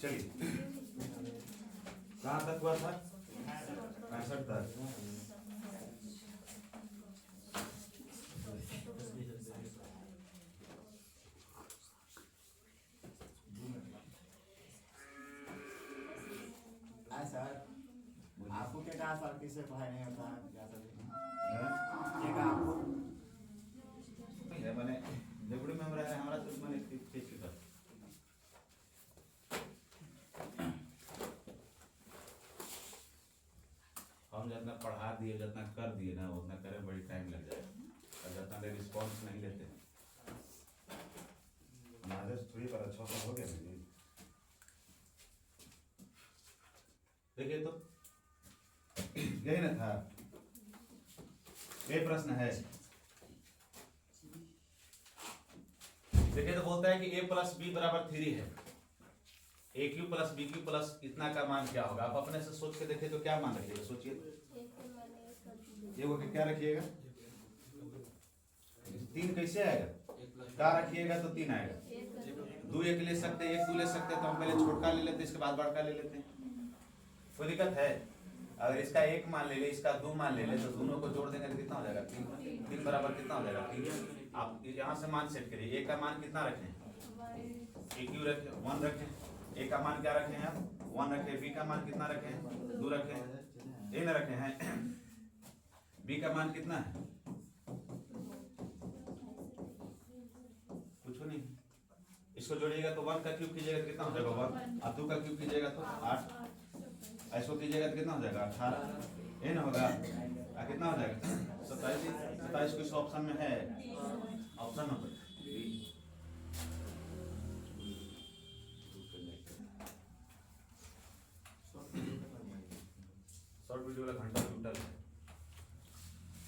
चलिए कहाँ तक हुआ था? 65 तक। आपको क्या कहा सर किससे पढ़ाई नहीं होता है क्या सर क्या कहा आपको नहीं है मैंने जबड़ी में हमारा है हमारा तो मैंने चीज की बात हम जितना पढ़ा दिए जितना कर दिए ना उतना करे बड़ी टाइम लग जाए और जितना देर रिस्पॉन्स नहीं लेते हमारे थोड़ी पर अच्छा तो हो गया ना देखिए तो यही ना था ये प्रश्न है देखिए तो बोलता है कि a प्लस बी बराबर 3 है a q plus b q plus इतना का मान क्या होगा आप अपने से सोच के देखिए तो क्या मान रखिएगा सोचिए ये वो क्या रखिएगा 3 कैसे आएगा क्या रखिएगा तो 3 आएगा 2 एक ले सकते हैं 1 2 ले सकते हैं तो हम पहले छोटका ले लेते हैं इसके बाद बड़का ले लेते हैं कोई दिक्कत है अगर इसका 1 मान ले ले इसका 2 मान ले ले तो दोनों को जोड़ देंगे तो कितना हो जाएगा 3 बराबर कितना हो जाएगा 3 आप यहाँ से मान सेट करिए a का मान कितना रखें ए क्यू रखें 1 रखें a का मान क्या रखें हैं 1 रखें b का मान कितना रखें 2 रखें a न रखे हैं b का मान कितना है कुछ नहीं इसको जोड़िएगा तो 1 का क्यूब कीजिएगा तो कितना हो जाएगा 1 और 2 का क्यूब कीजिएगा तो 8 ऐसो कीजिएगा तो कितना हो जाएगा 18 ये ना होगा कितना हो जाएगा 27 किस ऑप्शन में है ऑप्शन नंबर शॉर्ट वीडियो वाला घंटा टोटल है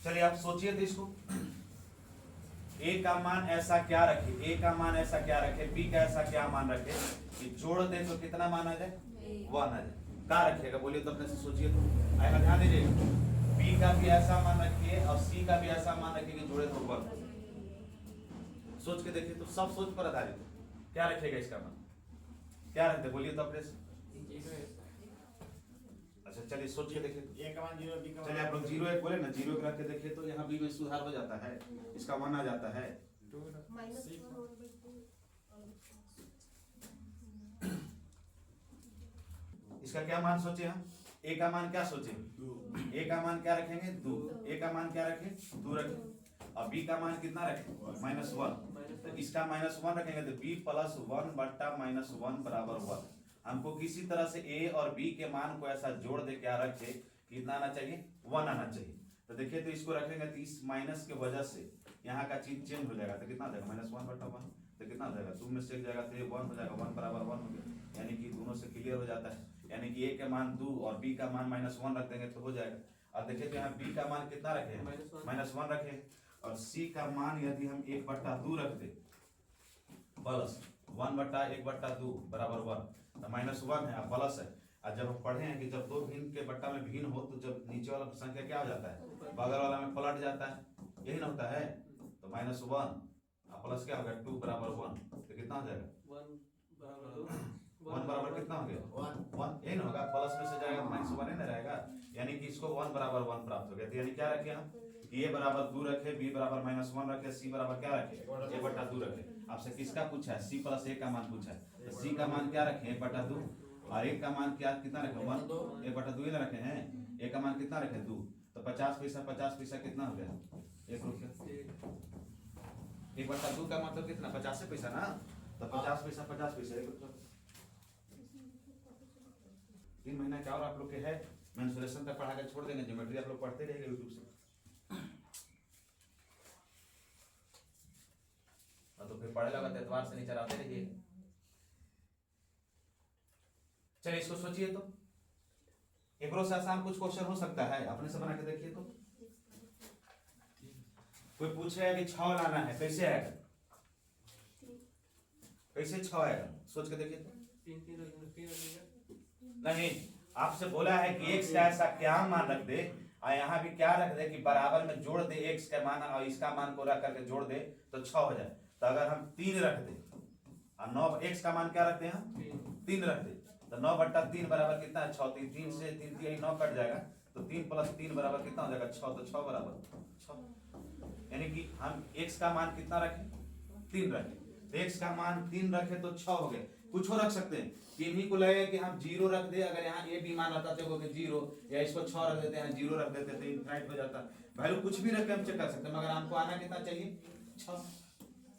चलिए आप सोचिए तो इसको a का मान ऐसा क्या रखे a का मान ऐसा क्या रखे b का ऐसा क्या मान रखे कि जोड़ दे तो कितना मान आ जाए 1 आ जाए क्या रखिएगा बोलिए तो अपने से सोचिए तो आएगा ध्यान दीजिए b का भी ऐसा मान रखिए और c का भी ऐसा मान रखिए कि जोड़े तो 1 सोच के देखिए तो सब सोच पर आधारित है क्या रखिएगा इसका मान क्या रखते बोलिए तो अपने से अच्छा चलिए सोच के देखिए a का मान 0 b का चलिए आप लोग 0 1 बोले ना 0 रख के देखिए तो यहाँ b में सुधार हो जाता है इसका मान आ जाता है इसका क्या मान सोचे हम a का मान क्या सोचे a का मान क्या रखेंगे 2 a का मान क्या रखें 2 रखें और b का मान कितना रखें -1 तो इसका -1 रखेंगे तो b प्लस 1 बट्टा -1 बराबर 1 हमको किसी तरह से a और b के मान को ऐसा जोड़ दे क्या रखे कितना आना चाहिए 1 आना चाहिए तो देखिए तो इसको रखेंगे तो इस माइनस के वजह से यहाँ का चीज चेंज हो जाएगा तो कितना हो जाएगा -1 बट्टा 1 तो कितना हो जाएगा 2 में से एक जाएगा तो ये 1 हो जाएगा 1 बराबर 1 हो गया यानी कि दोनों से क्लियर हो जाता है यानी कि a के मान 2 और b का मान -1 रख देंगे तो हो जाएगा और देखिए तो यहाँ b का मान कितना रखे -1 रखे और c का मान यदि हम 1 बट्टा 2 रख दे प्लस 1 बट्टा 1 बट्टा 2 बराबर 1 तो -1 है प्लस है और जब हम पढ़े हैं कि जब दो भिन्न के बट्टा में भिन्न हो तो जब नीचे वाला संख्या क्या हो जाता है बगल वाला में पलट जाता है यही ना होता है तो -1 और प्लस क्या हो गया 2 बराबर 1 तो कितना हो जाएगा 1 बराबर कितना हो गया 1 यही ना होगा प्लस में से जाएगा -1 ही ना रहेगा यानी कि इसको 1 बराबर 1 प्राप्त हो गया तो यानी क्या रखे हम a बराबर 2 रखे b बराबर -1 रखे c बराबर क्या रखे 1 बट्टा 2 रखे आपसे किसका पूछा है c प्लस a का मान पूछा है तो c का मान क्या रखे 1 बट्टा 2 और a का मान क्या कितना रखे 1 1 बट्टा 2 ही ना रखे हैं a का मान कितना रखे 2 तो 50 पैसा कितना हो गया 1 रुपया 1 बट्टा 2 का मतलब कितना 50 पैसा ना तो 50 पैसा 1 रुपया 3 महीना क्या और आप लोग के है मेंसुरेशन तक पढ़ा के छोड़ देंगे ज्योमेट्री आप लोग पढ़ते रहेंगे यूट्यूब से तो फिर पढ़े लगा एतवार से नीचे आते रहिए चलिए इसको सोचिए तो एक से आसान कुछ क्वेश्चन हो सकता है अपने से बना के देखिए तो कोई पूछे कि 6 लाना है कैसे आएगा कैसे 6 आएगा सोच के देखिए तो नहीं आपसे बोला है कि x का ऐसा क्या मान रख दे और यहाँ भी क्या रख दे कि बराबर में जोड़ दे x का मान और इसका मान को रख करके जोड़ दे तो 6 हो जाए तो अगर हम 3 रख दे और 9 x का मान क्या रखते हैं हम 3 रख दे तो 9/3 बराबर कितना है 6। 3 से 3 3 9 कट जाएगा तो 3 + 3 बराबर कितना हो जाएगा 6। तो 6 बराबर 6, यानी कि हम x का मान कितना रखें 3 रखें। तो x का मान 3 रखे तो 6 हो गए। कुछ और रख सकते हैं कि इन्हीं को लगे कि हम 0 रख दे, अगर यहाँ ये भी मान रहता देखो कि 0 या इसको 6 रख देते हैं 0 रख देते तो इनफाइनाइट हो जाता। वैल्यू कुछ भी रख के हम चेक कर सकते हैं, मगर हमको आना कितना चाहिए 6।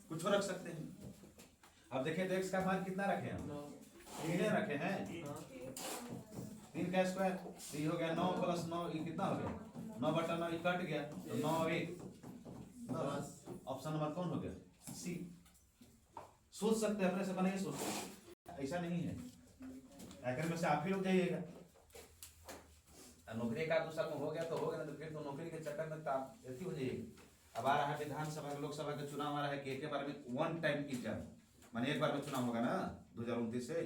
कुछ और रख सकते हैं। अब देखिए तो x का मान कितना रखे हम 3 रखे हैं। 3 का स्क्वायर तो ये हो गया 9 + 9 ये कितना हो गया 9/9 ये कट गया तो 9 1 10। ऑप्शन नंबर कौन हो गया सी। सोच सकते हैं अपने से बनाइए, सोच सकते, ऐसा नहीं है आखिर में से आप ही लोग जाइएगा। नौकरी का 2 साल में हो गया तो हो गया, तो फिर तो नौकरी के चक्कर में आप ऐसी हो जाइएगी। अब आ रहा है विधानसभा लोकसभा का चुनाव आ रहा है कि एक बार में 1 टाइम की टर्म, माने एक बार में चुनाव होगा ना 2029 से,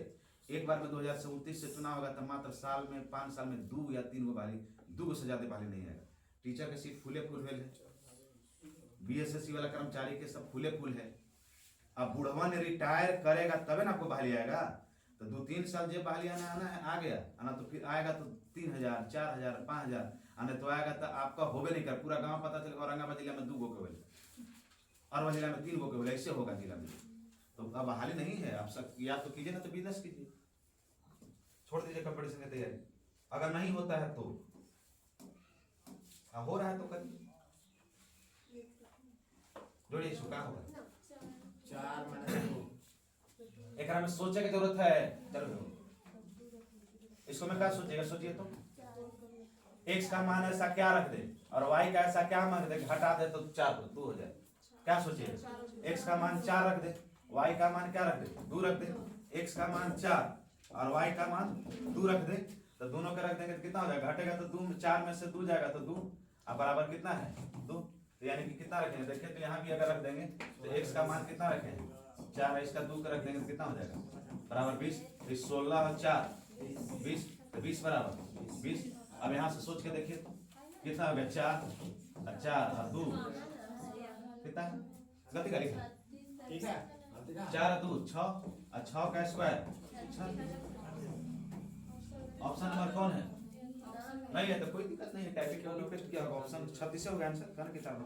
एक बार में 2029 से चुनाव होगा तो मात्र साल में 5 साल में 2 या 3 गो बाली, 2 गो से ज्यादा बाली नहीं आएगा। टीचर के सीट फुले फूल है, बीएसएससी वाला कर्मचारी के सब फुले फूल है। अब बुढ़वा ने रिटायर करेगा तबे ना आपको बहाली आएगा। तो 2-3 साल जो बहाली आना है आ गया आना, तो फिर आएगा तो 3000 4000 5000 आने तो आएगा तो आपका होबे नहीं कर पूरा गांव पता चलेगा औरंगाबाद जिला में 2 गो केवल, अरवल जिला में 3 गो केवल, ऐसे होगा जिला में। तो अब बहाली नहीं है, आप सब या तो कीजिए ना तो बिजनेस कीजिए, छोड़ दीजिए कंपटीशन की तैयारी। अगर नहीं होता है तो हो रहा है तो करिए, जोड़िए इसको क्या होगा 4 - 2। एक में सोचे की जरूरत है। चलो इसको मैं क्या सोचेगा, सोचिए तो x का मान ऐसा क्या रख दे और y का ऐसा क्या मान दे हटा दे तो 4 2 हो जाए। क्या सोचिए x का मान 4 रख दे, y का मान क्या रख दे 2 रख दे। x का मान 4 और y का मान 2 रख दे तो दोनों का रख देंगे तो कितना हो जाएगा, घटेगा तो 2 4 में से 2 जाएगा तो 2 अब बराबर कितना है 2। तो यानी कि कितना रखेंगे देखिए तो यहाँ भी अगर रख देंगे तो x का मान कितना रखेंगे 4 है, इसका 2 का रख देंगे तो कितना हो जाएगा बराबर 20। 16 और 4 20 तो 20 बराबर 20। अब यहाँ से सोच के देखिए कितना हो गया 4 और 4 और 2 कितना गलती करिए ठीक है 4 और 2 6 और 6 का स्क्वायर 6। ऑप्शन नंबर कौन है नहीं है तो कोई दिक्कत नहीं है, टाइपिंग का पेस्ट किया होगा ऑप्शन 36 हो गया आंसर करने के साथ में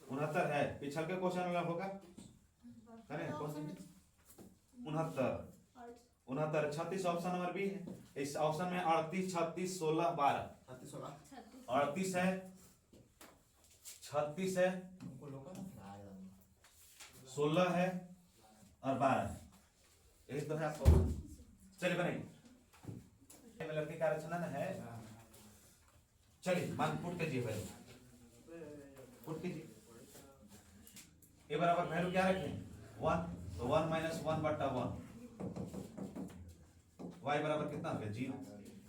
69 है पिछल के क्वेश्चन वाला होगा करें कौन सी 69 36 ऑप्शन नंबर बी है। इस ऑप्शन में 38 36 16 12 38 है 36 है 16 है और 12 है, यही तो है आपको। चलिए बनाइए लड़के का रचना है, चलिए मान पुट कीजिए पहले पुट कीजिए। ए बराबर वैल्यू क्या रखें 1 तो 1 - 1/1 y बराबर कितना हो गया 0।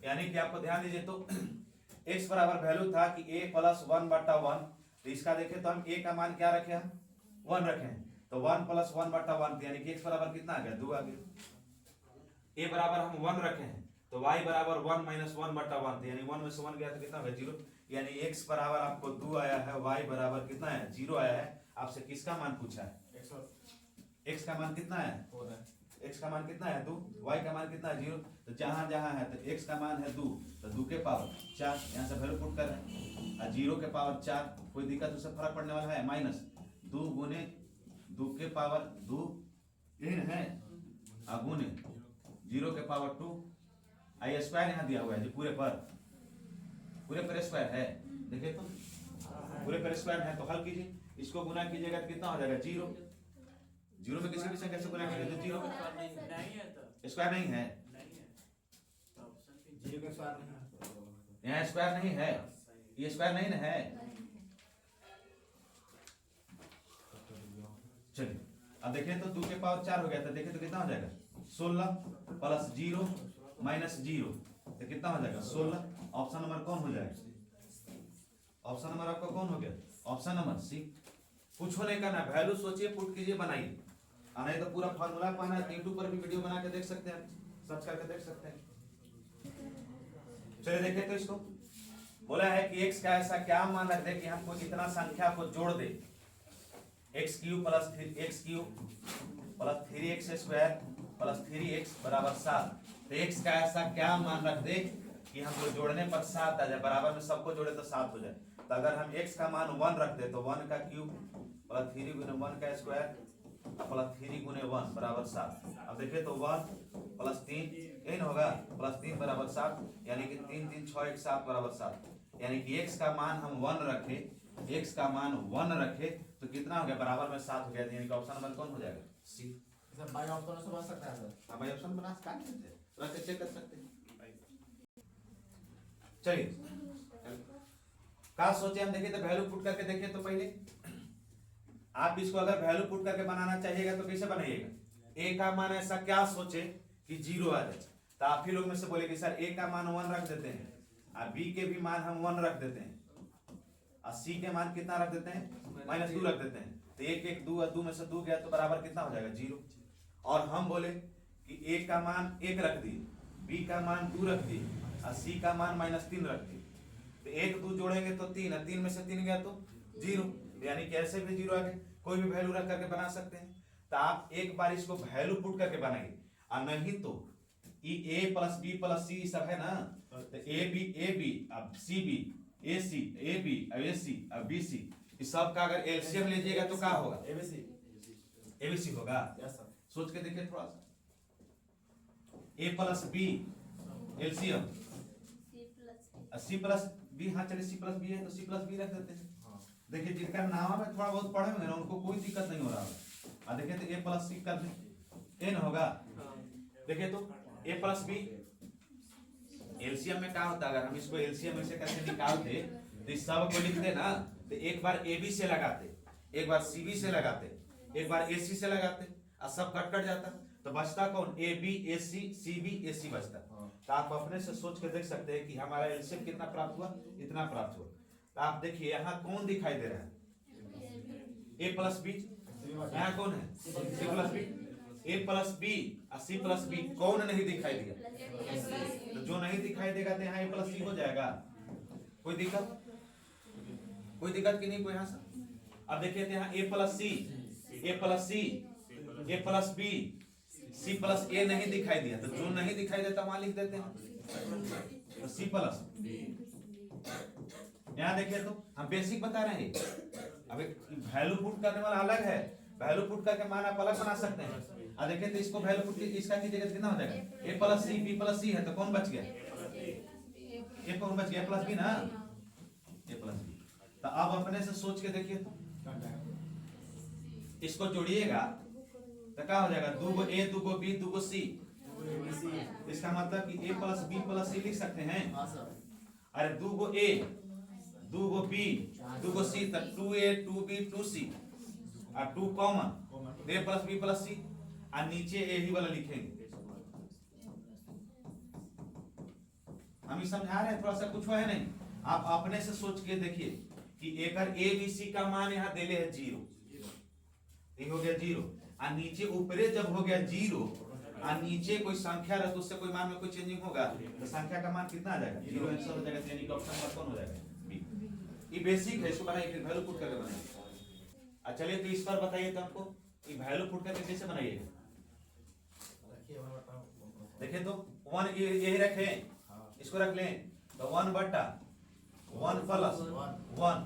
यानी कि आपको ध्यान दीजिए तो x बराबर वैल्यू था कि a + 1/1 तो इसका देखें तो हम a का मान क्या रखे हम 1 रखे हैं तो 1 + 1/1 यानी कि x बराबर कितना आ गया 2 आ गया। a बराबर हम 1 रखे हैं तो y बराबर 1 - 1/1 यानी 1 में से 1 गया तो कितना हो गया 0। यानी x बराबर आपको 2 आया है, y बराबर कितना है 0 आया है। आपसे किसका मान पूछा है x का मान कितना है x का मान कितना है 2, y का मान कितना है 0। तो जहां जहां है तो x का मान है 2 तो 2 के पावर 4 यहाँ से वैल्यू पुट कर रहे हैं और 0 के पावर 4 कोई दिक्कत उससे फर्क पड़ने वाला है -2 गुने 2 के पावर 2 यही है और गुने 0 के पावर 2 आई स्क्वायर यहाँ दिया हुआ है जो पूरे पर स्क्वायर है। देखिए तो पूरे पर स्क्वायर है तो हल कीजिए, इसको गुना कीजिएगा तो कितना हो जाएगा 0। 0 में किसी भी संख्या से गुना कीजिए तो 0 स्क्वायर नहीं है, यहाँ स्क्वायर नहीं है, ये स्क्वायर नहीं है। चलिए अब देखिए तो 2 के पावर 4 हो गया था, देखिए तो कितना हो जाएगा 16 + 0 - 0 तो कितना हो जाएगा 16। ऑप्शन नंबर कौन हो जाएगा, ऑप्शन नंबर आपका कौन हो गया ऑप्शन नंबर सी। कुछ नहीं करना वैल्यू सोचिए पुट कीजिए बनाइए, नहीं तो पूरा फार्मूला पाना है यूट्यूब पर भी वीडियो बना के देख सकते हैं, सर्च करके देख सकते हैं। चलिए देखिए तो इसको बोला है कि x का ऐसा क्या मान रख दे कि हमको इतना संख्या को जोड़ दे x³ + 3x² + 3x² plus 3x बराबर 7। तो x का ऐसा क्या मान रख दे कि हमको जोड़ने पर 7 आ जाए, बराबर में सबको जोड़े तो 7 हो जाए। तो अगर हम x का मान 1 रख दे तो 1 का क्यूब प्लस 3 गुने 1 का स्क्वायर प्लस 3 गुने 1 बराबर 7। अब देखिए तो 1 प्लस 3 यही ना होगा, प्लस 3 बराबर 7, यानी कि 3 3 6 1 7 बराबर 7। यानी कि x का मान हम 1 रखे, x का मान 1 रखे तो कितना हो गया, बराबर में 7 हो गया। यानी कि ऑप्शन नंबर कौन हो जाएगा, सी। सर बाई ऑप्शन से बन सकता है सर। हाँ भाई ऑप्शन बना सकते हैं, रख के चेक कर सकते हैं। चलिए का सोचे हम देखिए तो वैल्यू पुट करके देखिए तो पहले आप इसको अगर वैल्यू पुट करके बनाना चाहिएगा तो कैसे बनाइएगा। ए का मान ऐसा क्या सोचे कि 0 आ जाए, तो आप ही लोग में से बोले कि सर ए का मान 1 रख देते हैं और बी के भी मान हम 1 रख देते हैं और सी के मान कितना रख देते हैं, -2 रख देते हैं। तो 1 1 2 2 में से 2 गया तो बराबर कितना हो जाएगा, 0। और हम बोले कि ए का मान 1 रख दिए, बी का मान 2 रख दिए और सी का मान -3 रख दिए। तो 1 2 जोड़ेंगे तो 3 है, 3 में से 3 गया तो 0, यानी कि ऐसे भी 0 आ गए। कोई भी वैल्यू रख करके बना सकते हैं। तो आप एक बार इसको वैल्यू पुट करके बनाइए, और नहीं तो ए प्लस बी प्लस सी सब है ना, तो ए बी अब C B A C A B अब ए सी अब बी सी, इस सब का अगर एलसीएम लीजिएगा तो क्या होगा, एबीसी होगा। Yes sir. सोच के देखिए थोड़ा सा, a plus b LCM c plus b, हाँ चलिए सी प्लस बी है तो सी प्लस बी रख देते हैं। देखिए जिनका नाम में थोड़ा बहुत पढ़े होंगे ना उनको कोई दिक्कत नहीं हो रहा है। देखिए तो ए प्लस सी कर दे, एन होगा। देखिए तो ए प्लस बी एलसीएम में क्या होता है, अगर हम इसको एलसीएम में से करके निकालते तो इस सब को लिखते ना, तो एक बार ए बी से लगाते, एक बार सी बी से लगाते, एक बार ए सी से लगाते और सब कट जाता, तो बचता कौन, A B A C B ए सी बचता। तो आप अपने से सोच के देख सकते हैं कि हमारा एलसीएम कितना प्राप्त हुआ, इतना प्राप्त हुआ। तो आप देखिए यहाँ कौन दिखाई दे रहा है, ए प्लस बी, यहाँ कौन है, सी प्लस बी। ए प्लस बी और सी प्लस बी कौन नहीं दिखाई दिया, तो जो नहीं दिखाई देगा तो यहाँ ए प्लस सी हो जाएगा। कोई दिक्कत, कोई दिक्कत की नहीं कोई यहाँ से। अब देखिए यहाँ ए प्लस सी ए प्लस सी ए प्लस बी सी प्लस ए नहीं दिखाई दिया, तो जो नहीं दिखाई देता वहां लिख देते हैं, तो सी प्लस। यहाँ देखिए तो हम बेसिक बता रहे हैं। अब वैल्यू पुट करने वाला अलग है, वैल्यू पुट करके मान आप अलग बना सकते हैं। अब देखिए तो इसको वैल्यू पुट इसका कीजिएगा कितना हो जाएगा, ए प्लस सी बी प्लस सी है तो कौन बच गया, ए कौन बच गया, प्लस बी ना, ए प्लस बी। तो अब अपने से सोच के देखिए तो इसको जोड़िएगा तो क्या हो जाएगा, 2 ए 2 बी 2 सी। इसका मतलब कि ए प्लस बी प्लस सी लिख सकते हैं। अरे 2 ए 2 बी 2 सी, तो 2a 2b 2c और 2 कॉमन, ए प्लस बी प्लस सी, और नीचे ए ही वाला लिखेंगे। हम ये समझा रहे हैं, थोड़ा सा कुछ है नहीं, आप अपने से सोच के देखिए कि एकर ए बी सी का मान यहाँ देले है 0, ये हो गया 0, और नीचे ऊपरे जब हो गया 0 और नीचे कोई संख्या रहे तो उससे कोई मान में कोई चेंजिंग होगा तो संख्या का मान कितना आ जाएगा, 0 आंसर हो जाएगा। यानी कि ऑप्शन नंबर कौन हो जाएगा, बी। ये बेसिक है, इसको बनाइए फिर वैल्यू पुट करके बनाइए। अच्छा चलिए तो इस पर बताइए तो हमको ये वैल्यू पुट करके कैसे बनाइएगा। देखिए तो 1 यही रखें, इसको रख लें तो 1 बटा 1 प्लस 1,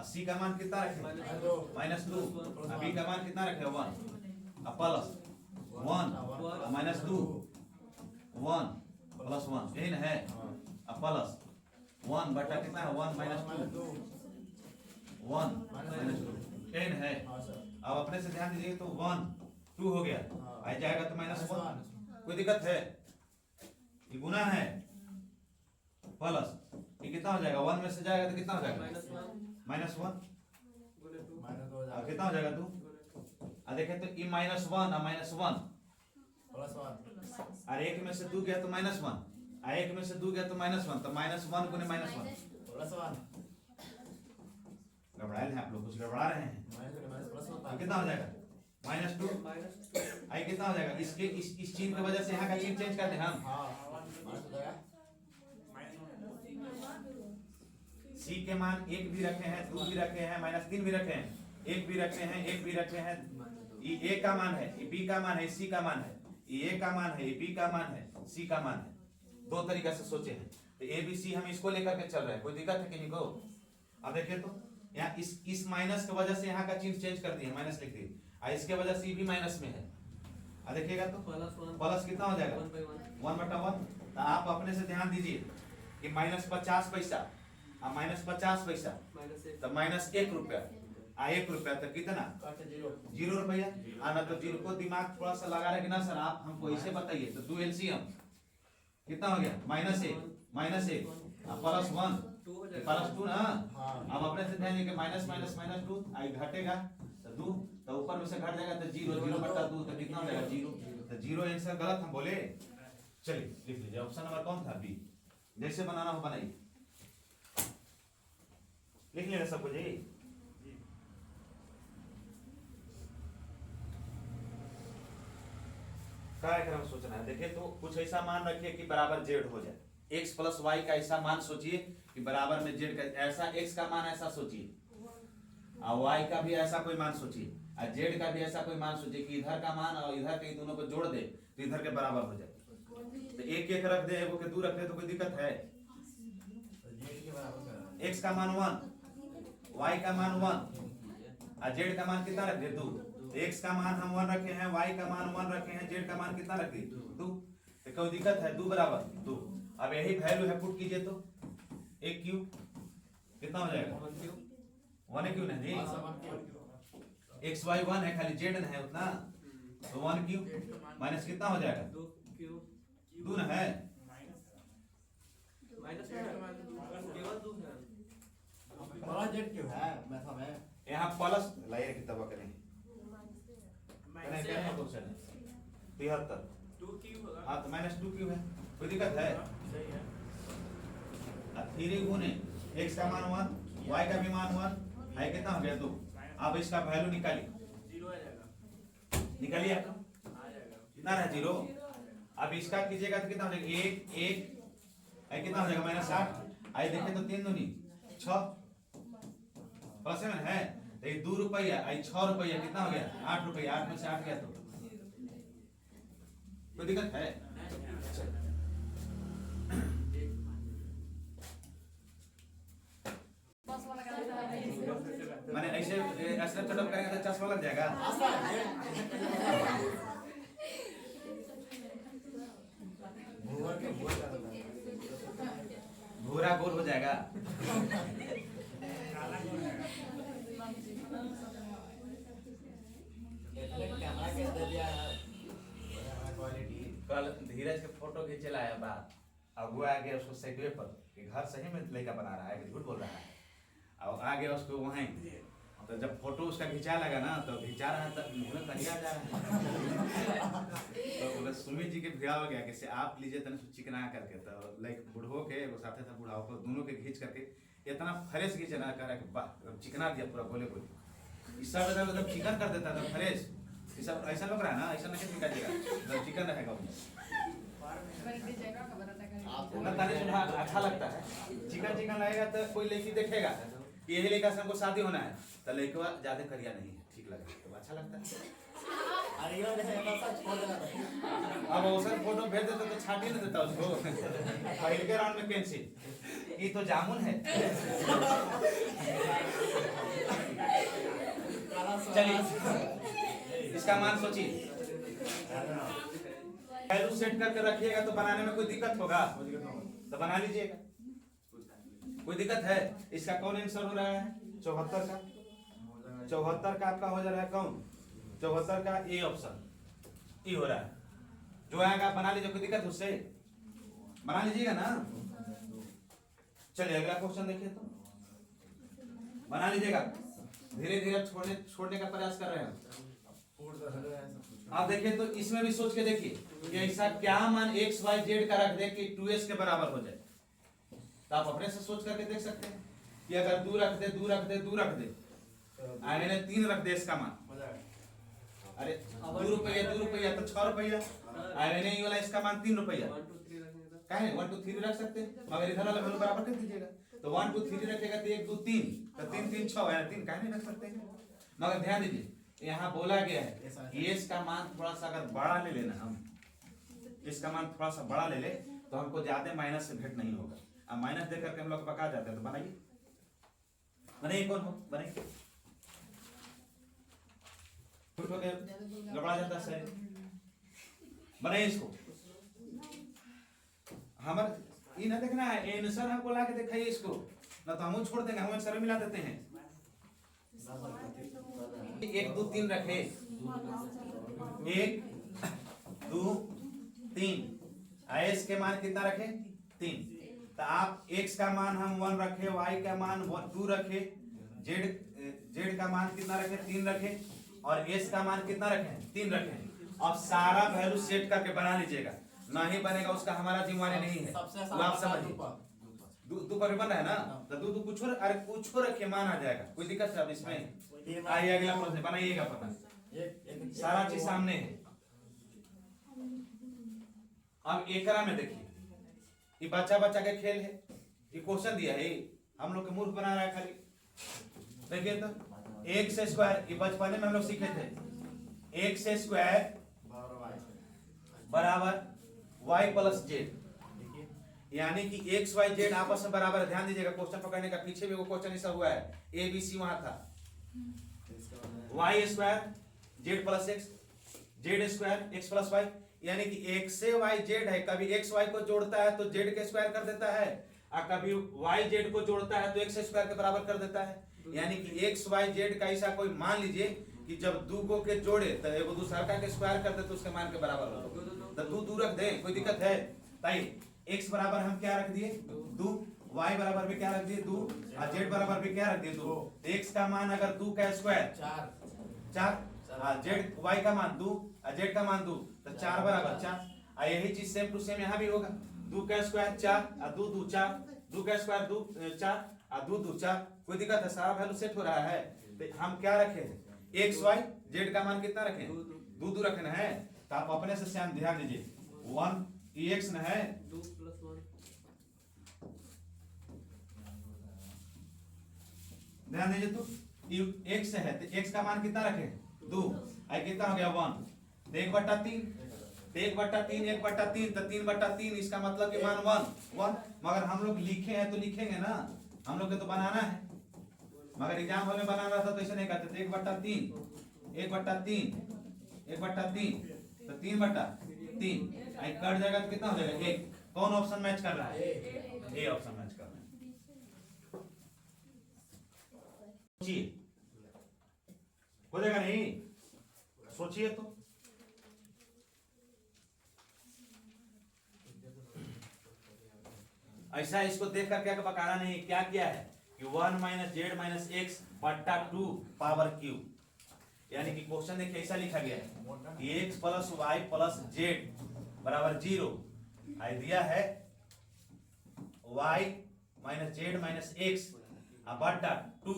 सी का मान कितना रखे, -2, बी का मान कितना रखे 1 प्लस 1 -2 1 प्लस 1 यही ना है, प्लस 1 बटा कितना है 1 -2 1 -2 यही ना है। अब अपने से ध्यान दीजिए तो 1 2 हो गया, आ जाएगा तो -1, कोई दिक्कत है, ये गुना है, प्लस ये कितना हो जाएगा, 1 में से जाएगा तो कितना हो जाएगा -1 कितना हो जाएगा 2। देखें तो ये -1 और -1 और 1 में से 2 गया तो -1 और 1 में से 2 गया तो -1, तो -1 गुने -1 गड़बड़ाए हैं आप लोग, कुछ गड़बड़ा रहे हैं। तो कितना हो जाएगा -2, आई कितना हो जाएगा, इसके इस चिन्ह की वजह से यहाँ का चिन्ह चेंज कर दें हम। सी के मान 1 भी रखे हैं, 2 भी रखे हैं, -3 भी रखे हैं, 1 भी रखे हैं, 1 भी रखे हैं, ये ए का मान है, ये बी का मान है, सी का मान है, ये ए का मान है, ये बी का मान है, सी का मान है। दो तरीका से सोचे हैं तो ए बी सी हम इसको लेकर के चल रहे हैं, कोई दिक्कत है कि नहीं को? अब देखिए तो यहाँ इस माइनस की वजह से यहाँ का चिन्ह चेंज कर दिए, माइनस लिख दिए, और इसके वजह से ये भी माइनस में है। अब देखिएगा तो प्लस कितना हो जाएगा 1/1। तो आप अपने से ध्यान दीजिए कि -50 पैसा और -50 पैसा तो -1 रुपया, आ 1 रुपया तो कितना 0 रुपया। ना तो 0 को दिमाग थोड़ा सा लगा रहे कि ना सर आप हमको ऐसे बताइए, तो 2 LCM कितना हो गया -1 +1 +2 ना। अब अपने से ध्यान कि --2 आई घटेगा तो 2, तो ऊपर में से घट जाएगा तो 0/2 तो कितना हो जाएगा 0। तो 0 आंसर गलत हम बोले। चलिए लिख लीजिए ऑप्शन नंबर कौन था? बी। जैसे बनाना हो बनाइए, लिख लेना सब कुछ जी। कार्यक्रम सोचना है। देखिए तो कुछ ऐसा मान रखिए कि बराबर जेड हो जाए, x + y का ऐसा मान सोचिए कि बराबर में जेड का ऐसा x का मान ऐसा सोचिए, और y का भी ऐसा कोई मान सोचिए, और z का भी ऐसा कोई मान सोचिए कि इधर का मान और इधर के दोनों को जोड़ दे तो इधर के बराबर हो जाए। तो एक एक रख दे, एगो के 2 रख दे तो कोई दिक्कत है? x का मान 1, y का मान 1 और z का मान कितना रख दे 2। तो x का मान हम 1 रखे हैं, y का मान 1 रखे हैं, z का मान कितना रख दी 2। तो कोई दिक्कत है? 2 बराबर 2। अब यही वैल्यू है पुट कीजिए तो 1 क्यूब कितना हो जाएगा 1 क्यूब नहीं जी, x y 1 है, खाली z है उतना, तो 1 क्यूब माइनस कितना हो जाएगा 2 ना है, यहाँ प्लस लाइए किताब करेंगे 73। हाँ तो -2 क्यूब है, कोई दिक्कत है? 3 गुने x का मान 1, y का भी मान 1 है, कितना हो गया 2। अब इसका वैल्यू निकालिए, निकालिए कितना रहा 0। अब इसका कीजिएगा तो कितना हो जाएगा 1 1 कितना हो जाएगा -8। आई देखें तो 3 दूनी 6 प्लस में है, तो ये 2 रुपया आई 6 रुपया कितना हो गया 8 रुपया, 8 में से 8 गया तो कोई दिक्कत है? मैंने ऐसे ऐसा चटप करेंगे तो चश्मा लग जाएगा। भूरा गोल हो जाएगा। कल धीरज के फोटो खींचे लाया बात, अब वो आ गया उसको सेटवे पर कि घर सही में लड़का बना रहा है कि झूठ बोल रहा है, और आ गया उसको वहीं। तो जब फोटो उसका खिंचा लगा ना तो खिंचा रहा था मुंह में करिया जा रहा है। तो बोले सुमित जी के भिड़ा हो गया कि आप लीजिए तने चिकना करके, तो लाइक बुढ़ो के वो साथे था बुढ़ाओ को दोनों के खींच करके इतना फ्रेश खींचना करा कि वाह चिकना दिया पूरा बोले बोले। इस सब जब चिकन कर देता था फ्रेश, ये सब ऐसा लग रहा है ना, ऐसा नहीं निकालिएगा जब चिकन रहेगा अच्छा लगता है। चिकन चिकन लगेगा तो कोई लड़की देखेगा कि यही लड़का से हमको शादी होना है, तो लड़का ज्यादा करिया नहीं है, ठीक लगेगा तो अच्छा लगता है। अब उसका फोटो भेज देता तो छाट ही नहीं देता उसको। पहले के राउंड में कैंसिल, ये तो जामुन है। चलिए इसका मान सोचिए, वैल्यू सेट करके रखिएगा तो बनाने में कोई दिक्कत होगा तो बना लीजिएगा, कोई दिक्कत है? इसका कौन आंसर हो रहा है 74 का? 74 का आपका हो जा रहा है कौन 74 का ए ऑप्शन ई हो रहा है। जो आएगा आप बना लीजिए, कोई दिक्कत उससे बना लीजिएगा ना। चलिए अगला क्वेश्चन देखिए, तो बना लीजिएगा, धीरे धीरे छोड़ने का प्रयास कर रहे हैं। आप देखिए तो इसमें भी सोच के देखिए कि ऐसा क्या मान x y z का रख दे कि 2s के बराबर हो जाए। तो आप अपने से सोच करके देख सकते हैं कि अगर 2 रख दे 2 रख दे 2 रख दे, मैंने 3 रख दे इसका मान, अरे 2 रुपया तो 6 रुपया, मैंने ये वाला इसका मान 3 रुपया, कहे 1 2 3 रख सकते हैं, मगर इधर वाला वैल्यू बराबर कर दीजिएगा। तो 1 2 3 रखेगा तो 1 2 3 तो 3 3 6 है, 3 कहे नहीं रख सकते हैं। मगर ध्यान दीजिए यहाँ बोला गया है कि इसका मान थोड़ा सा अगर बड़ा ले लेना, हम इसका मान थोड़ा सा बड़ा ले ले तो हमको ज्यादा माइनस से भेंट नहीं होगा। अब माइनस देख करके हम लोग पका जाते हैं, तो बनाइए बनाइए, कौन हो बनाइए, कुछ हो गया गड़बड़ा जाता है सर, बनाइए इसको। हमारे ये ना देखना है आंसर हमको ला के दिखाइए इसको, ना तो हम छोड़ देंगे, हम आंसर मिला देते हैं। 1 2 3 रखे, 1 2 3, s के मान कितना रखे 3, तो आप x का मान हम 1 रखे, y का मान 2 रखे, z का मान कितना रखे 3 रखे, और s का मान कितना रखे 3 रखे। अब सारा वैल्यू सेट करके बना लीजिएगा, नहीं बनेगा उसका हमारा जिम्मेवारी नहीं है, वो आप समझिए। दो पर बन रहा है ना, तो दो कुछ और, अरे कुछ और रखे मान आ जाएगा, कोई दिक्कत है अब इसमें। आइए अगला प्रश्न बनाइएगा, पता सारा चीज सामने है। अब एकरा में देखिए, ये बच्चा बच्चा के खेल है, ये क्वेश्चन दिया है, हम लोग के मूर्ख बना रहा है खाली। देखिए तो एक्स स्क्वायर, ये बचपन में हम लोग सीखे थे, एक्स स्क्वायर बराबर वाई प्लस जेड, यानी कि एक्स वाई जेड आपस में बराबर। ध्यान दीजिएगा क्वेश्चन पकड़ने का, पीछे भी वो क्वेश्चन ऐसा हुआ है, ए बी सी वहां था। Y square z plus x, z square x plus y, यानी कि एक्स से वाई जेड है, कभी एक्स वाई को जोड़ता है तो जेड के स्क्वायर कर देता है, और कभी वाई जेड को जोड़ता है तो एक्स स्क्वायर के बराबर कर देता है। यानी कि एक्स वाई जेड का ऐसा कोई मान लीजिए कि जब दो को के जोड़े तो एगो दूसरा का के स्क्वायर कर दे तो उसके मान के बराबर हो, तो दो रख दे, कोई दिक्कत है? ताई x बराबर हम क्या रख दिए 2, y बराबर भी क्या रख दिए 2, और z बराबर भी क्या रख दिए 2। x का मान अगर 2 का स्क्वायर 4, z y का मान 2 और z का मान 2, तो 4 बराबर 4। और यही चीज सेम टू सेम यहाँ भी होगा, 2 का स्क्वायर 4 और 2 2 4, 2 का स्क्वायर 2 4 और 2 2 4, कोई दिक्कत है? सारा वैल्यू सेट हो रहा है। तो हम क्या रखे x y z का मान कितना रखें 2 2 रखना है, तो आप अपने से श्याम ध्यान दीजिए 1 x न है 2 + 1, ध्यान दीजिए, तो x है तो x का मान कितना रखे 2, आई कितना हो गया 1, तो 1/3, तो 1/3 1/3 तो 3/3, इसका मतलब कि मान 1 मगर हम लोग लिखे हैं तो लिखेंगे ना, हम लोग को तो बनाना है, मगर एग्जाम हॉल में बनाना था तो ऐसे नहीं करते। 1/3 तो 3/3 आई कट जाएगा तो कितना हो जाएगा 1। कौन ऑप्शन मैच कर रहा है? ए ऑप्शन मैच कर रहा है। सोचिए हो जाएगा नहीं? सोचिए तो ऐसा इसको देख कर क्या बकाना नहीं, क्या किया है कि 1 - z - x/2 पावर क्यू, यानी कि क्वेश्चन देखिए ऐसा लिखा गया है कि x + y + z बराबर 0, आई दिया है y - z - x बटा 2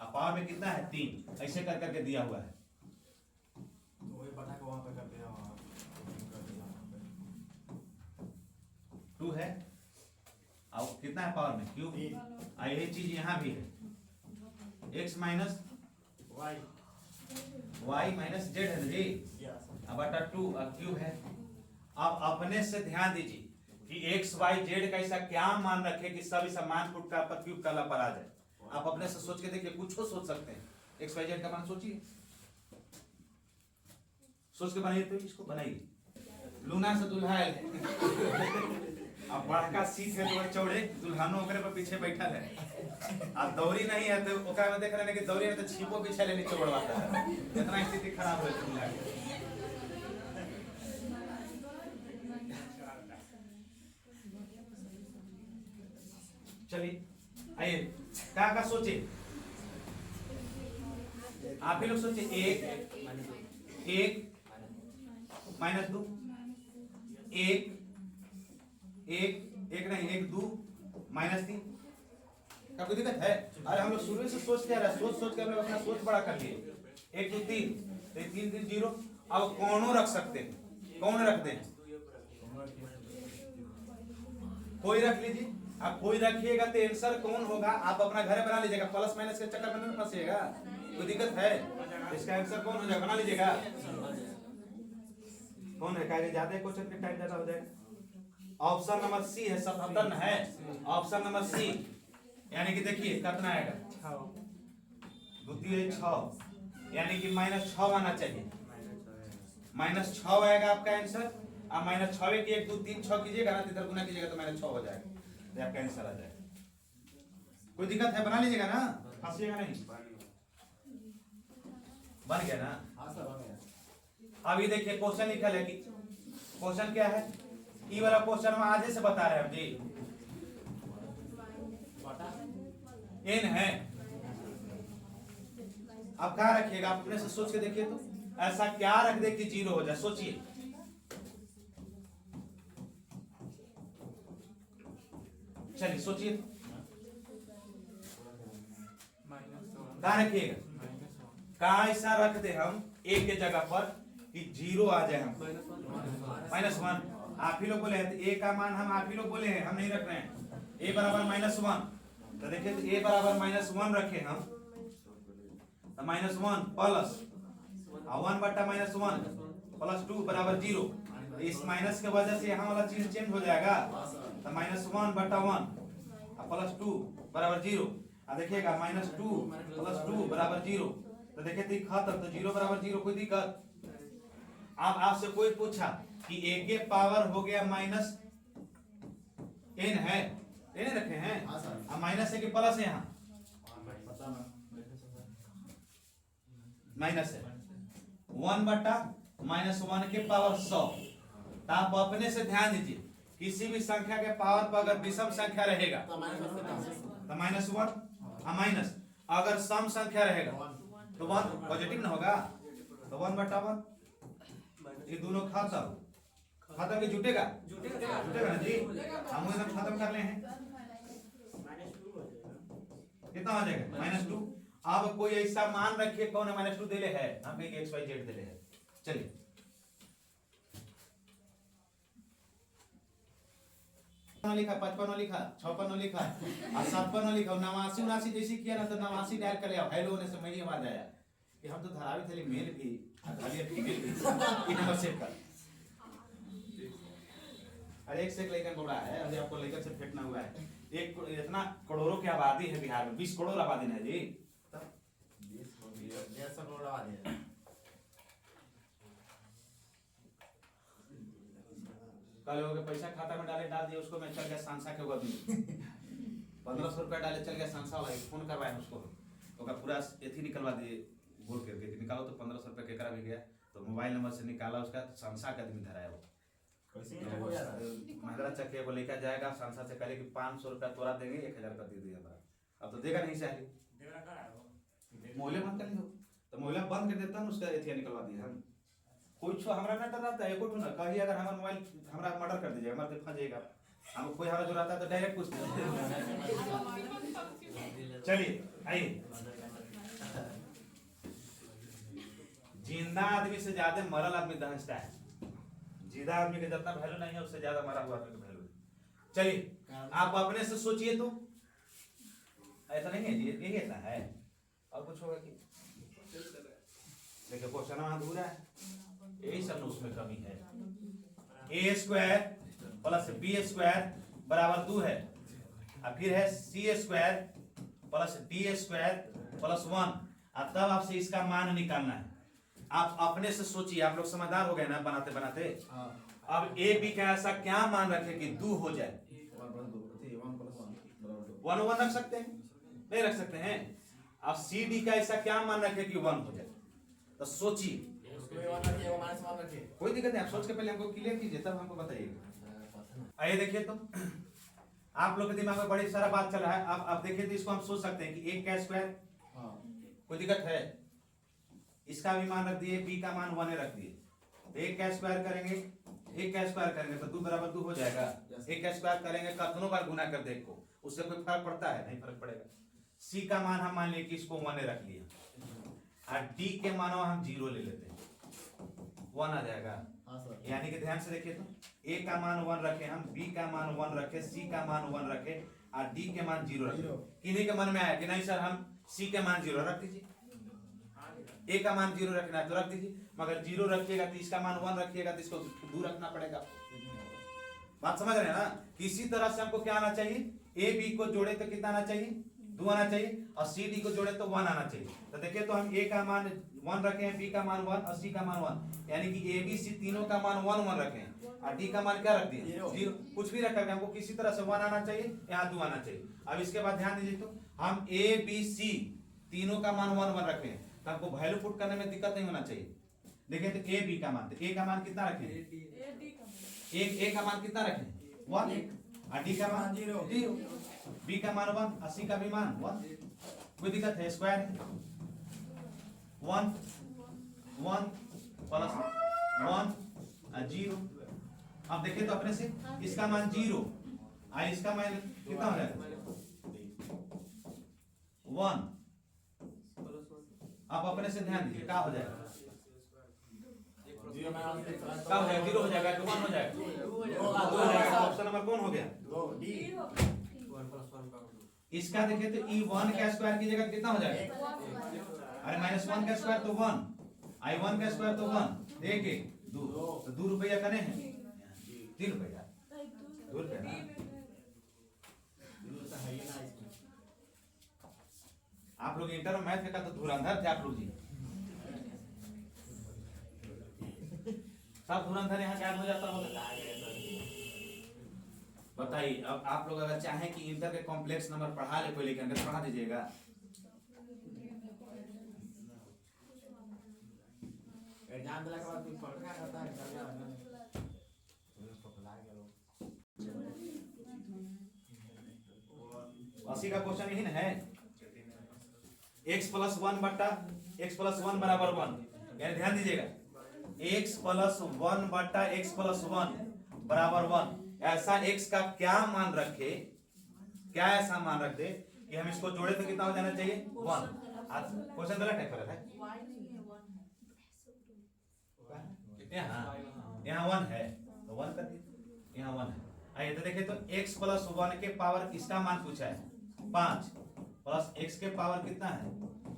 पावर में कितना है 3, ऐसे कर करके दिया हुआ है। तो वही बटा के वहां पे कर दिया, वहां 2 है और कितना है पावर में क्यूब, यही चीज यहाँ भी है x minus y minus z है जी, अब बटा 2 क्यूब है। अब अपने से ध्यान दीजिए कि x y z का ऐसा क्या मान रखे कि सब इस मान फुट का पर क्यूब काला पर आ जाए। आप अपने से सोच के देखिए, कुछ हो सोच सकते हैं। x y z का मान सोचिए, सोच के बनाइए, तो इसको बनाइए। लूना से दुल्हा अब बड़का सीट है तो चौड़े दुल्हनो ओकरे पर पीछे बैठा है, अब दौरी नहीं है तो ओकरा में देख रहे हैं कि दौरी है तो छीपो पीछे ले नीचे बढ़वाता है, इतना स्थिति खराब हो चुका है। चलिए आइए क्या सोचे, आप ही लोग सोचे। 1 - 2 1 नहीं 1 2 -3 का कोई दिक्कत है? अरे हम लोग शुरू से सोच के आ रहे हैं, सोच के हम लोग अपना सोच बड़ा कर लिए। 1 2 3 3 3 0, अब कौनों रख सकते हैं, कौन रख दें? कोई रख लीजिए, आप कोई रखिएगा तो आंसर कौन होगा आप अपना घर बना लीजिएगा, प्लस माइनस के चक्कर में नहीं फंसिएगा। कोई दिक्कत है? इसका आंसर कौन हो जाएगा? बना लीजिएगा। कौन है? कहेगा ज्यादा क्वेश्चन के टाइम ज्यादा हो जाएगा। ऑप्शन नंबर सी है, 77 है। ऑप्शन नंबर सी, यानी कि देखिए कितना आएगा, द्वितीय 6, यानी कि -6 आना चाहिए। -6 आएगा आपका आंसर। आप -6 की 1 2 3 6 कीजिएगा ना, इधर गुना कीजिएगा तो -6 हो जाएगा, तो आपका आंसर आ जाएगा। कोई दिक्कत है? बना लीजिएगा ना, फंसिएगा नहीं। बन गया ना? हाँ सर बन गया। अभी देखिए क्वेश्चन लिखल है कि क्वेश्चन क्या है, ई वाला क्वेश्चन हम आधे से बता रहे हैं जी। n है, अब क्या रखिएगा? आप अपने से सोच के देखिए तो, ऐसा क्या रख दे कि 0 हो जाए? सोचिए। चलिए सोचिए, क्या रखिएगा? का ऐसा रख दे हम a के जगह पर कि 0 आ जाए, हम -1। आप ही लोग बोले हैं तो a का मान हम आप ही लोग बोले हैं, हम नहीं रख रहे हैं। a बराबर -1, तो देखिए तो a बराबर -1 रखे हम, तो -1 प्लस 1 बटा -1 प्लस 2 बराबर 0। इस माइनस के वजह से यहाँ वाला चीज चेंज हो जाएगा, तो -1 बटा 1 प्लस 2 बराबर 0। अब देखिएगा -2 प्लस 2 बराबर 0, तो देखिए तो खत्म, तो 0 बराबर 0। कोई दिक्कत? अब आपसे कोई पूछा कि a के पावर हो गया -n है, n रखे हैं, हाँ सर। अब माइनस है कि प्लस है? यहाँ पता ना। माइनस है। 1 बटा -1 के पावर 100। तो आप अपने से ध्यान दीजिए, किसी भी संख्या के पावर पर अगर विषम संख्या रहेगा तो तो -1, माइनस अगर सम संख्या रहेगा तो 1 पॉजिटिव ना होगा, तो 1 बटा 1। ये दोनों खत्म कि जुटेगा? जुटेगा ना जी। हम एकदम खत्म कर ले हैं, कितना हो जाएगा? -2। अब कोई ऐसा मान रखिए, कौन है -2 देले है? हम कहीं XYZ देले है। चलिए लिखा, 55 लिखा, 56 लिखा और 57 लिखा, 89 79 जैसे किया ना, तो 89 डायल कर लिया। हेलो होने से मेरी आवाज आया कि हम तो धरावी थे, मेल भी धरावी फीमेल भी, इन नंबर सेव कर। अरे एक से एक लेकर बड़ा है, अभी आपको लेकर से फेंकना हुआ है। एक इतना करोड़ों की आबादी है बिहार में, 20 करोड़ आबादी है जी। 150 करोड़ आबादी है। कल हो गया पैसा खाता में डाल दिया उसको, मैं चल गया सांसा के गोद में 1500 रुपया डाले, चल गया सांसा वाला, फोन करवाए उसको, तो पूरा एथी निकलवा दिए, बोल करके निकालो तो 1500 रुपया केकरा भी गया, तो मोबाइल नंबर से निकाला उसका, तो सांसा का आदमी धराया वो। महिंद्रा चक्के को लेकर जाएगा, सांसा से कहे कि 500 रुपया तोड़ा देंगे, 1000 रुपया दे दिया हमारा। अब तो देगा नहीं चाहिए, मोहल्ले बंद कर ली हो, तो मोहल्ला बंद कर देता है, उसका एथिया निकलवा दिया हम। कोई छो हमरा ना डराता है, एको ना कहीं अगर हमारा मोबाइल हमरा मर्डर कर दीजिएगा, हमारे फंस जाएगा। हम कोई हमारा जो रहता है तो डायरेक्ट पूछते हैं। चलिए आइए, जिंदा आदमी से ज्यादा मरल आदमी दहनता है। जिंदा आदमी के जितना वैल्यू नहीं है, उससे ज्यादा मरा हुआ आदमी का वैल्यू है। चलिए आप अपने से सोचिए तो, ऐसा नहीं है जी, यही ऐसा है। और कुछ होगा कि देखिए क्वेश्चन अधूरा है, यही सब उसमें कमी है। a² प्लस b² बराबर 2 है, और फिर है c² प्लस d² प्लस 1, और तब आपसे इसका मान निकालना है। आप अपने से सोचिए, आप लोग समझदार हो गए ना बनाते बनाते। अब a b का ऐसा क्या मान रखे कि 2 हो जाए? 1 रख सकते हैं? नहीं रख सकते हैं। अब c d का ऐसा क्या मान रखे कि 1 हो जाए? तो सोचिए, कोई दिक्कत नहीं, आप सोच के पहले हमको क्लियर कीजिए, तब हमको बताइएगा। आइए देखिए तो, आप लोग के दिमाग में बड़ी सारा बात चल रहा है। अब देखिए तो इसको हम सोच सकते हैं कि 1 का स्क्वायर, कोई दिक्कत है? इसका भी मान रख दिए, b का मान 1 रख दिए, तो 1 का स्क्वायर करेंगे, 1 का स्क्वायर करेंगे तो 2 बराबर 2 हो जाएगा। 1 का स्क्वायर करेंगे, कितनों बार गुना कर दे को, उससे कोई फर्क पड़ता है? नहीं फर्क पड़ेगा। c का मान हम मान लिए कि इसको 1 रख लिया, और d के मानो हम 0 ले लेते हैं, 1 आ जाएगा। यानी कि ध्यान से देखिए तो, a का मान 1 रखे हम, b का मान 1 रखे, c का मान 1 रखे, और d के मान 0 रखे। किन्हीं के मन में आया कि नहीं सर हम c के मान 0 रख दीजिए, ए का मान 0 रखना है तो रख दीजिए, मगर 0 रखिएगा तो इसका मान 1 रखिएगा तो इसको 2 रखना पड़ेगा। बात समझ रहे हैं ना? किसी तरह से हमको क्या आना चाहिए, ए बी को जोड़े तो कितना आना चाहिए, 2 आना चाहिए, और सी डी को जोड़े तो 1 आना चाहिए। तो देखिए तो हम ए का मान 1 रखे हैं, बी का मान 1 और सी का मान 1, यानी कि ए बी सी तीनों का मान 1 1 रखे हैं, और डी का मान क्या रख दिया 0। कुछ भी रखा हमको किसी तरह से 1 आना चाहिए, यहाँ 2 आना चाहिए। अब इसके बाद ध्यान दीजिए तो हम ए बी सी तीनों का मान 1 1 रखे हैं, तो हमको वैल्यू पुट करने में दिक्कत नहीं होना चाहिए। देखिए तो ए बी का मान, तो ए का मान कितना रखें, ए का मान कितना रखें 1, और डी का मान 0, बी का मान 1, 80 का भी मान 1, कोई दिक्कत है? स्क्वायर 1 1 प्लस 1 और 0। अब देखिए तो अपने से इसका मान 0 और इसका मान कितना हो जाएगा 1। अब अपने से ध्यान दीजिए क्या हो जाएगा, क्या हो जाएगा 0 हो जाएगा कि 1 हो जाएगा, 2 हो जाएगा। ऑप्शन नंबर कौन हो गया, इसका देखिए तो e1 का स्क्वायर की जगह कितना हो जाएगा, अरे -1 का स्क्वायर तो 1, i1 का स्क्वायर तो 1, देखिए 2, तो 2 रुपया कने हैं 3 रुपया, 2 रुपया ना। आप लोग इंटर में मैथ का तो धुरंधर थे आप लोग जी, सब धुरंधर यहाँ क्या हो जाता होगा बताइए। अब आप लोग अगर चाहें कि इंटर के कॉम्प्लेक्स नंबर पढ़ा ले कोई, लेकिन पढ़ा दीजिएगा। एग्जाम देने के बाद कुछ पढ़ना रहता है, अस्सी का क्वेश्चन यही ना है, x + 1 बट्टा x + 1 बराबर 1, यानी ध्यान दीजिएगा x + 1 बट्टा x + 1 बराबर 1। ऐसा x का क्या मान रखे, क्या ऐसा मान रख दे कि हम इसको जोड़े तो कितना हो जाना चाहिए 1। क्वेश्चन गलत है, गलत है, यहाँ 1 है तो 1 कर दीजिए, यहाँ 1 है। आइए तो देखिए तो x + 1 के पावर किसका मान पूछा है 5, प्लस x के पावर कितना है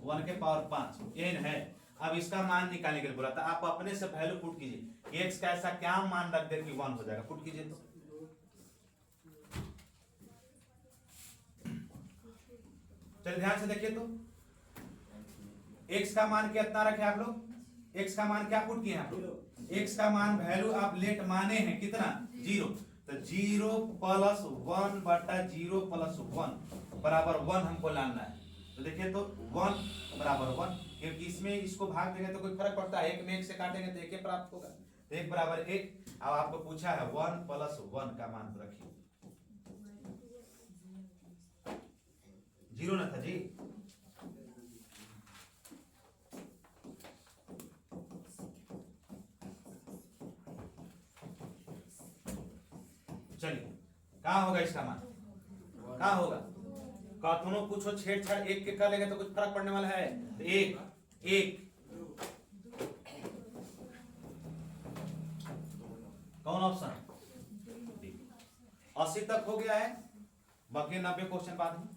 1 के पावर 5, यही है। अब इसका मान निकालने के लिए बोला था, आप अपने से वैल्यू पुट कीजिए, x का ऐसा क्या मान रख दे कि 1 हो जाएगा, पुट कीजिए तो। चलिए ध्यान से देखिए तो x का मान कितना रखे आप लोग, x का मान क्या पुट किए आप लोग, x का मान वैल्यू आप लेट माने हैं कितना 0, तो 0 + 1 बटा 0 + 1 बराबर 1 हमको लाना है। तो देखिए तो 1 बराबर 1, क्योंकि इसमें इसको भाग देंगे तो कोई फर्क पड़ता है, 1 में 1 से काटेंगे तो 1 प्राप्त होगा, तो 1 बराबर 1। अब आपको पूछा है 1 + 1 का मान रखिए, 0 ना था जी। चलिए क्या होगा इसका मान, क्या होगा, कथनों पूछो छेड़छाड़ 1 के कर लेंगे तो कुछ फर्क पड़ने वाला है, तो 1 1 कौन ऑप्शन 80 तक हो गया है, बाकी 90 क्वेश्चन बाद में।